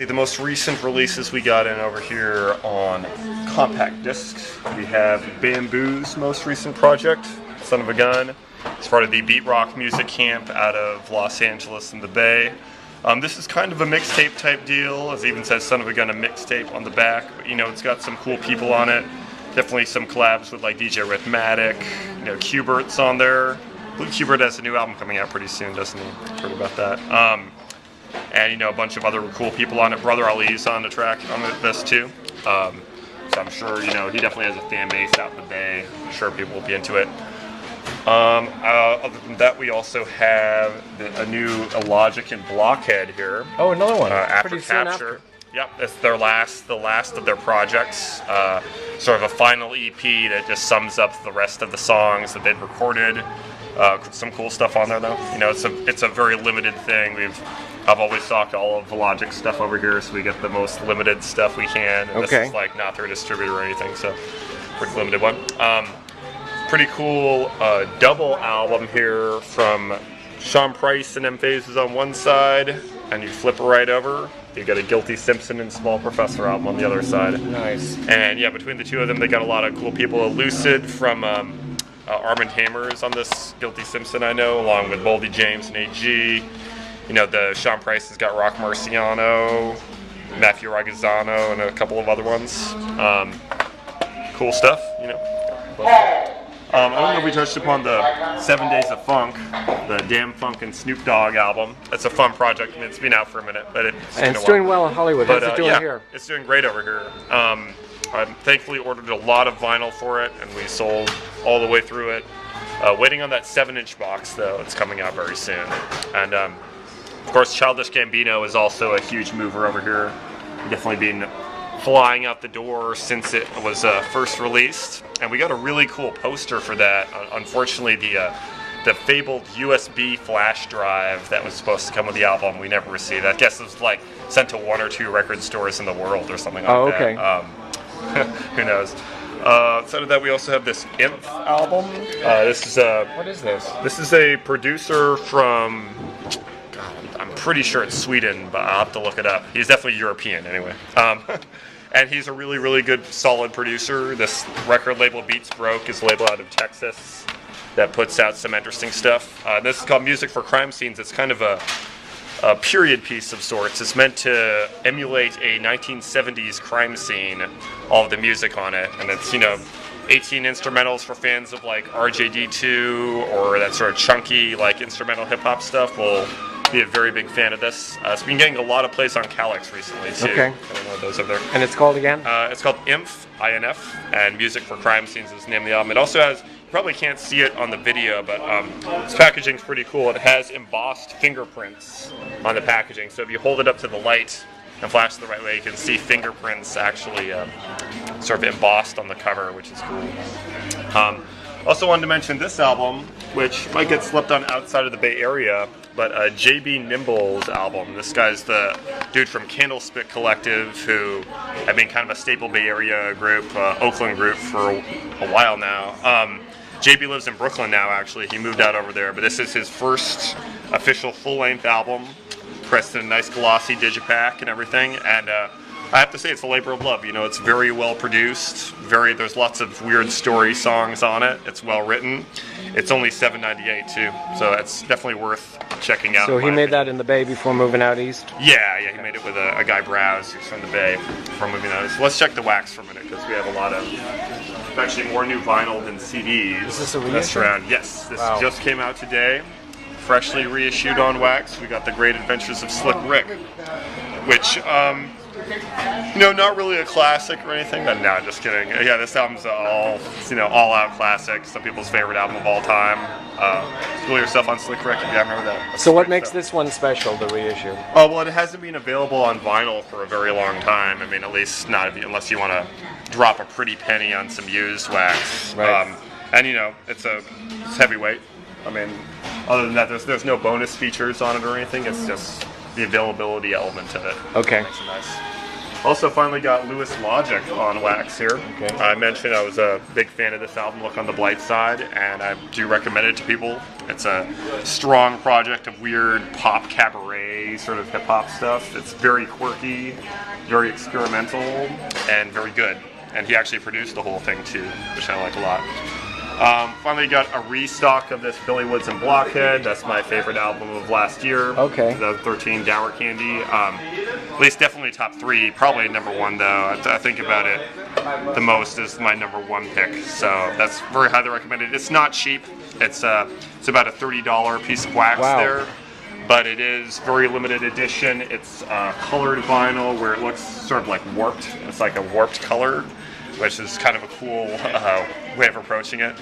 The most recent releases we got in over here on compact discs, we have Bamboo's most recent project, Son of a Gun. It's part of the Beat Rock Music Camp out of Los Angeles in the Bay. This is kind of a mixtape type deal, as it even says Son of a Gun, a mixtape on the back. But, you know, it's got some cool people on it. Definitely some collabs with like DJ Rhythmatic, you know, Q*bert's on there. I believe Q*bert has a new album coming out pretty soon, doesn't he? Heard about that. And, you know, a bunch of other cool people on it. Brother Ali's on the track on this too. So I'm sure, you know, he definitely has a fan base out in the Bay. I'm sure people will be into it. Other than that, we also have a new Logic and Blockhead here. Oh, another one. After Pretty soon Capture. after. Yep, it's the last of their projects. Sort of a final EP that just sums up the rest of the songs that they'd recorded. Some cool stuff on there, though. You know, it's a very limited thing. I've always stocked all of the Logic stuff over here, so we get the most limited stuff we can. And okay. This is like not their distributor or anything, so pretty limited one. Pretty cool double album here from Sean Price and M-Phase is on one side, and you flip it right over. You got a Guilty Simpson and Small Professor album on the other side. Nice. And yeah, between the two of them, they got a lot of cool people. Lucid from Armand Hammer's on this Guilty Simpson, I know, along with Boldy James and AG. You know, the Sean Price has got Rock Marciano, Matthew Ragazzano, and a couple of other ones. Cool stuff, you know. I don't know if we touched upon the 7 Days of Funk, the Damn Funk and Snoop Dogg album. It's a fun project. I mean, it's been out for a minute, but it's doing well in Hollywood. How's it doing here? It's doing great over here. I thankfully ordered a lot of vinyl for it, and we sold all the way through it. Waiting on that 7-inch box, though. It's coming out very soon. And, of course, Childish Gambino is also a huge mover over here. Definitely been flying out the door since it was first released, and we got a really cool poster for that. Unfortunately, the fabled USB flash drive that was supposed to come with the album, we never received. I guess it was like sent to 1 or 2 record stores in the world or something like okay. that. Who knows? Outside of that, we also have this Inf album. This is what is this? This is a producer from, God, I'm pretty sure it's Sweden, but I'll have to look it up. He's definitely European anyway. And he's a really, really good, solid producer. This record label, Beats Broke, is a label out of Texas that puts out some interesting stuff. This is called Music for Crime Scenes. It's kind of a period piece of sorts. It's meant to emulate a 1970s crime scene, all of the music on it. And it's, you know, 18 instrumentals for fans of like RJD2 or that sort of chunky, like instrumental hip-hop stuff. Will be a very big fan of this. It's been getting a lot of plays on Calyx recently too. Okay. I don't know those over there. And it's called again? It's called Inf, INF, and Music for Crime Scenes is the name of the album. It also has, you probably can't see it on the video, but this packaging's pretty cool. It has embossed fingerprints on the packaging, so if you hold it up to the light and flash it the right way, you can see fingerprints actually sort of embossed on the cover, which is cool. Also wanted to mention this album, which might get slept on outside of the Bay Area, but JB Nimble's album. This guy's the dude from Candlestick Collective, who have been kind of a staple Bay Area group, Oakland group for a while now. JB lives in Brooklyn now, actually. He moved out over there, but this is his first official full-length album, pressed in a nice glossy digipack and everything, and I have to say it's a labor of love. You know, it's very well produced. There's lots of weird story songs on it. It's well written. It's only $7.98 too, so it's definitely worth checking out. So he made that in the Bay before moving out east? Yeah, he made it with a guy Browse, who's from the Bay, before moving out east. Let's check the wax for a minute, because we have a lot of, actually more new vinyl than CDs. Is this a reissue? Yes, this just came out today. Freshly reissued on wax. We got The Great Adventures of Slick Rick, which, you know, not really a classic or anything. But no, just kidding. Yeah, this album's all-out classic. Some people's favorite album of all time. School yourself on Slick Rick if you haven't heard that. So what makes this one special, the reissue? Oh, well, it hasn't been available on vinyl for a very long time. I mean, at least not unless you want to drop a pretty penny on some used wax. Right. And you know, it's heavyweight. I mean, other than that, there's no bonus features on it or anything. It's just the availability element of it. Okay. Makes it nice. Also, finally got Lewis Logic on wax here. Okay. I mentioned I was a big fan of this album, Look on the Blight Side, and I do recommend it to people. It's a strong project of weird pop cabaret sort of hip hop stuff. It's very quirky, very experimental, and very good. And he actually produced the whole thing too, which I like a lot. Finally got a restock of this Billy Woods and Blockhead. That's my favorite album of last year. Okay. The 13 Dour Candy. At least definitely top 3. Probably number 1 though. I think about it the most as my number 1 pick. So that's very highly recommended. It's not cheap. It's about a $30 piece of wax there. But it is very limited edition. It's colored vinyl where it looks sort of like warped. It's like a warped color, which is kind of a cool way of approaching it.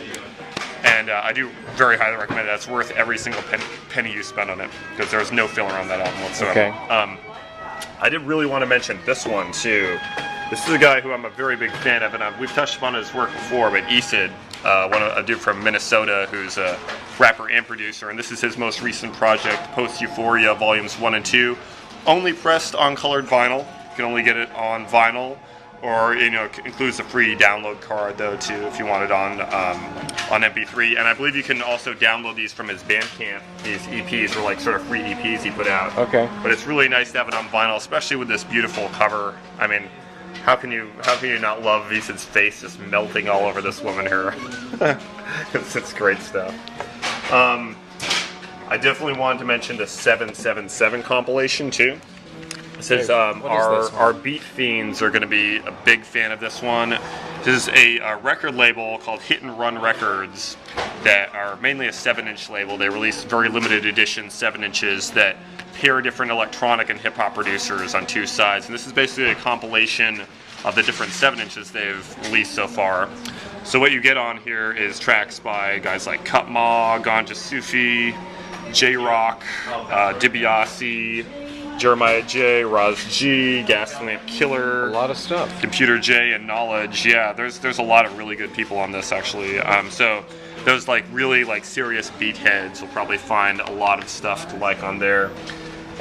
And I do very highly recommend it. It's worth every single penny you spend on it because there's no filler on that album whatsoever. Okay. I did really want to mention this one too. This is a guy who I'm a very big fan of, and we've touched upon his work before, but Esid, a dude from Minnesota who's a rapper and producer, and this is his most recent project, Post Euphoria Volumes 1 and 2. Only pressed on colored vinyl. You can only get it on vinyl. Or, it includes a free download card, though, too, if you want it on MP3. And I believe you can also download these from his Bandcamp. These EPs are like sort of free EPs he put out. Okay. But it's really nice to have it on vinyl, especially with this beautiful cover. I mean, how can you not love Visad's face just melting all over this woman here? It's great stuff. I definitely wanted to mention the 777 compilation, too. This is, our Beat Fiends are going to be a big fan of this one. This is a record label called Hit and Run Records that are mainly a 7-inch label. They release very limited edition 7-inches that pair different electronic and hip-hop producers on 2 sides. And this is basically a compilation of the different 7-inches they've released so far. So what you get on here is tracks by guys like Kutma, Ganja Sufi, J-Rock, DiBiase, Jeremiah J, Raz G, Gaslamp Killer, A lot of stuff. Computer J, and Knowledge. Yeah, there's a lot of really good people on this actually. So those really serious beat heads will probably find a lot of stuff to like on there.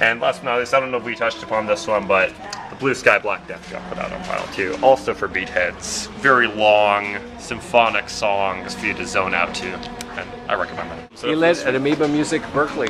And last but not least, I don't know if we touched upon this one, but the Blue Sky Black Death got put out on vinyl too, also for beat heads. Very long symphonic songs for you to zone out to, and I recommend it. So He led at Amoeba Music Berkeley.